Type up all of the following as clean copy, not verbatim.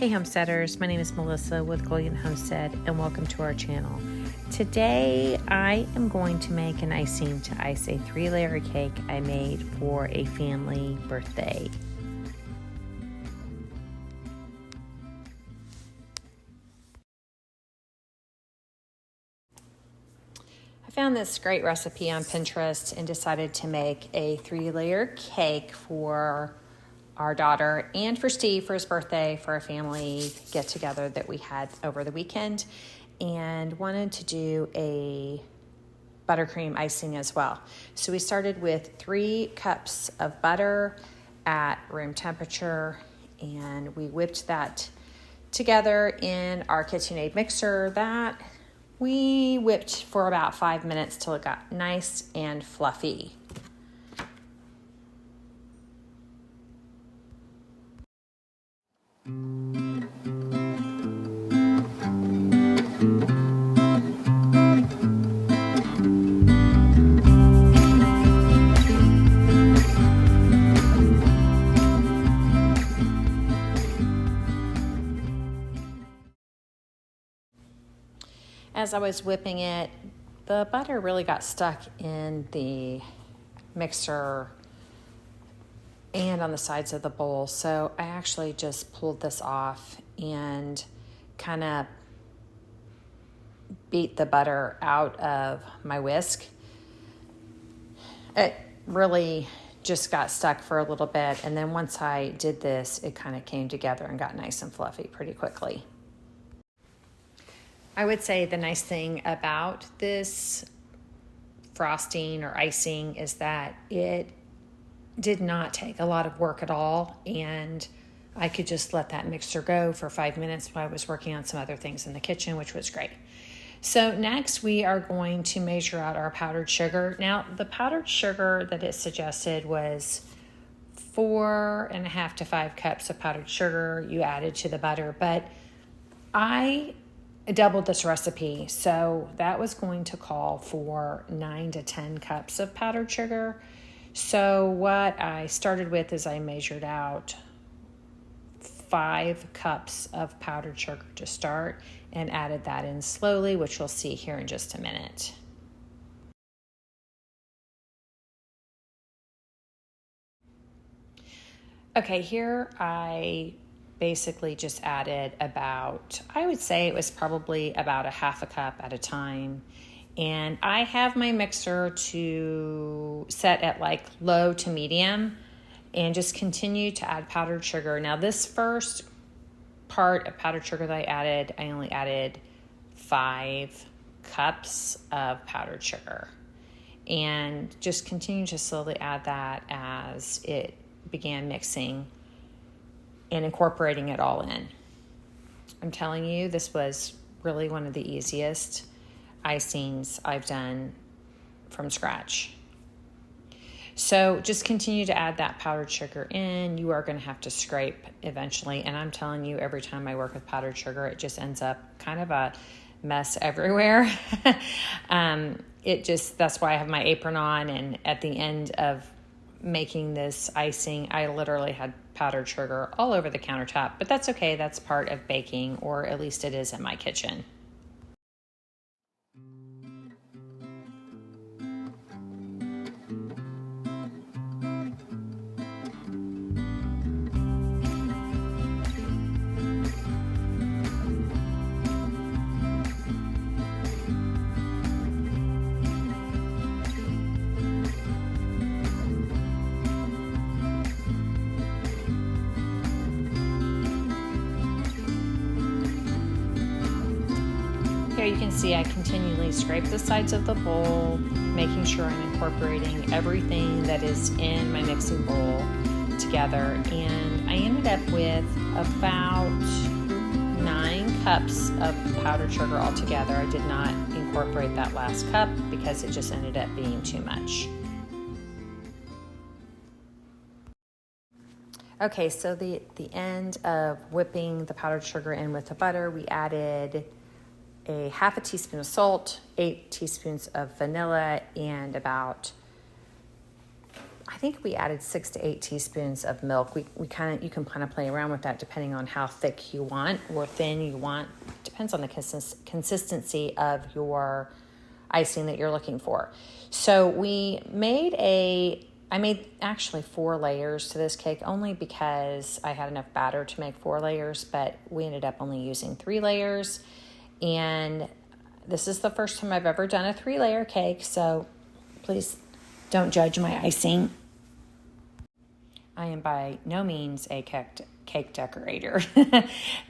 Hey homesteaders, my name is Melissa with Gullion Homestead and welcome to our channel. Today I am going to make an icing to ice a 3-layer cake I made for a family birthday. I found this great recipe on Pinterest and decided to make a 3-layer cake for our daughter and for Steve for his birthday, for a family get together that we had over the weekend, and wanted to do a buttercream icing as well. So we started with 3 cups of butter at room temperature, and we whipped that together in our KitchenAid mixer that we whipped for about 5 minutes till it got nice and fluffy. As I was whipping it, the butter really got stuck in the mixer and on the sides of the bowl. So I actually just pulled this off and kind of beat the butter out of my whisk. It really just got stuck for a little bit. And then once I did this, it kind of came together and got nice and fluffy pretty quickly. I would say the nice thing about this frosting or icing is that it did not take a lot of work at all, and I could just let that mixer go for 5 minutes while I was working on some other things in the kitchen, which was great. So next we are going to measure out our powdered sugar. Now the powdered sugar that it suggested was 4.5 to 5 cups of powdered sugar you added to the butter, but I doubled this recipe, so that was going to call for 9 to 10 cups of powdered sugar. So what I started with is I measured out 5 cups of powdered sugar to start and added that in slowly, which we'll see here in just a minute. Okay, here I basically just added about, I would say it was probably about 1/2 cup at a time. And I have my mixer to set at like low to medium and just continue to add powdered sugar. Now this first part of powdered sugar that I only added 5 cups of powdered sugar. And just continue to slowly add that as it began mixing and incorporating it all in. I'm telling you, this was really one of the easiest icings I've done from scratch. So just continue to add that powdered sugar in. You are going to have to scrape eventually, and I'm telling you, every time I work with powdered sugar, it just ends up kind of a mess everywhere. That's why I have my apron on, and at the end of making this icing, I literally had powdered sugar all over the countertop, but that's okay. That's part of baking, or at least it is in my kitchen. Here you can see I continually scrape the sides of the bowl, making sure I'm incorporating everything that is in my mixing bowl together. And I ended up with about 9 cups of powdered sugar altogether. I did not incorporate that last cup because it just ended up being too much. Okay, so the end of whipping the powdered sugar in with the butter, we added a 1/2 teaspoon of salt, 8 teaspoons of vanilla, and about I think we added 6 to 8 teaspoons of milk. You can kind of play around with that depending on how thick you want or thin you want. Depends on the consistency of your icing that you're looking for. So I made actually 4 layers to this cake only because I had enough batter to make 4 layers, but we ended up only using 3 layers. And this is the first time I've ever done a 3-layer cake, so please don't judge my icing. I am by no means a cake decorator,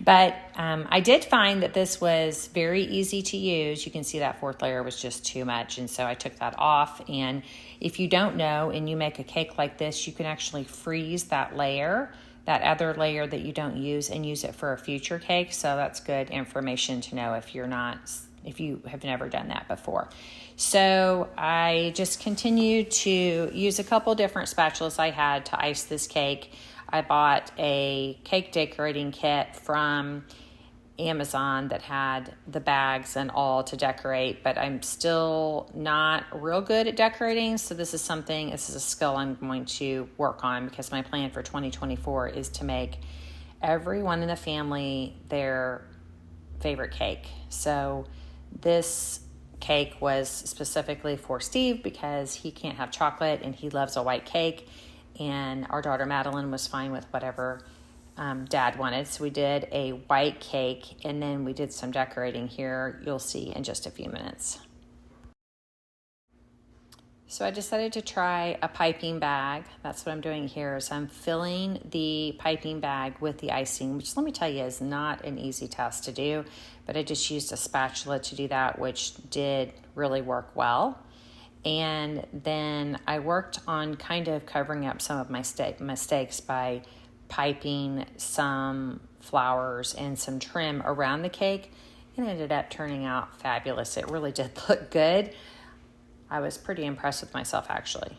but I did find that this was very easy to use. You can see that 4th layer was just too much, and so I took that off. And if you don't know and you make a cake like this, you can actually freeze that layer, that other layer that you don't use, and use it for a future cake. So that's good information to know if you have never done that before. So I just continued to use a couple different spatulas I had to ice this cake. I bought a cake decorating kit from Amazon that had the bags and all to decorate, but I'm still not real good at decorating. So this is a skill I'm going to work on, because my plan for 2024 is to make everyone in the family their favorite cake. So this cake was specifically for Steve because he can't have chocolate and he loves a white cake, and our daughter Madeline was fine with whatever Dad wanted. So we did a white cake, and then we did some decorating here, you'll see in just a few minutes. So I decided to try a piping bag. That's what I'm doing here, is I'm filling the piping bag with the icing, which, let me tell you, is not an easy task to do, but I just used a spatula to do that, which did really work well. And then I worked on kind of covering up some of my mistakes by piping some flowers and some trim around the cake. It ended up turning out fabulous. It really did look good. I was pretty impressed with myself, actually.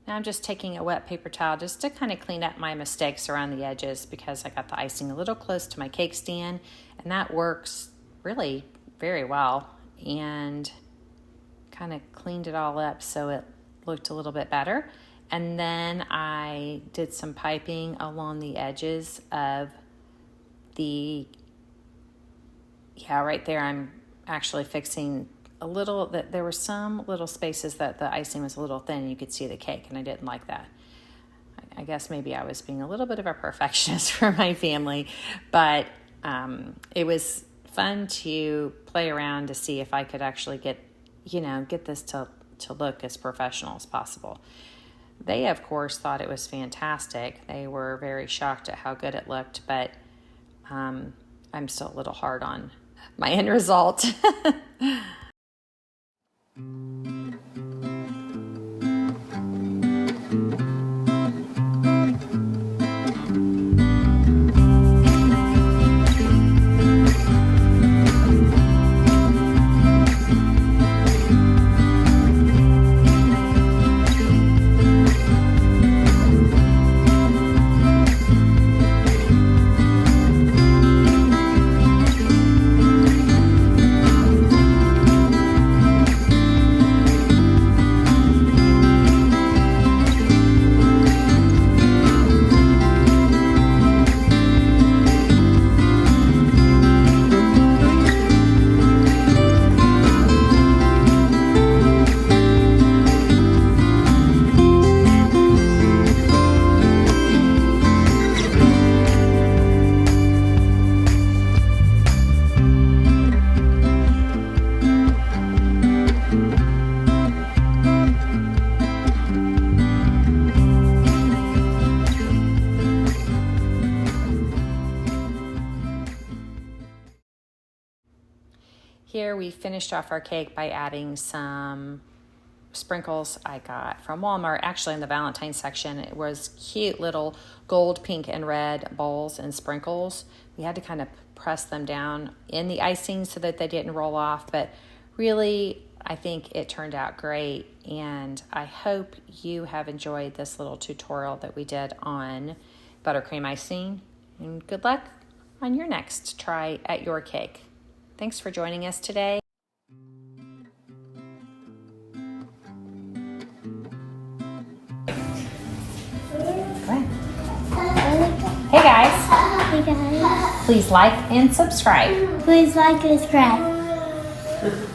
Now I'm just taking a wet paper towel just to kind of clean up my mistakes around the edges, because I got the icing a little close to my cake stand, and that works really very well, and kind of cleaned it all up so it looked a little bit better. And then I did some piping along the edges of the, right there, I'm actually fixing a little, that there were some little spaces that the icing was a little thin and you could see the cake, and I didn't like that. I guess maybe I was being a little bit of a perfectionist for my family, but it was fun to play around to see if I could actually get this to look as professional as possible. They, of course, thought it was fantastic. They were very shocked at how good it looked, but I'm still a little hard on my end result. Here we finished off our cake by adding some sprinkles I got from Walmart. Actually, in the Valentine's section, it was cute little gold, pink, and red bowls and sprinkles. We had to kind of press them down in the icing so that they didn't roll off, but really, I think it turned out great, and I hope you have enjoyed this little tutorial that we did on buttercream icing, and good luck on your next try at your cake. Thanks for joining us today. Hey guys. Hey guys. Please like and subscribe. Please like and subscribe.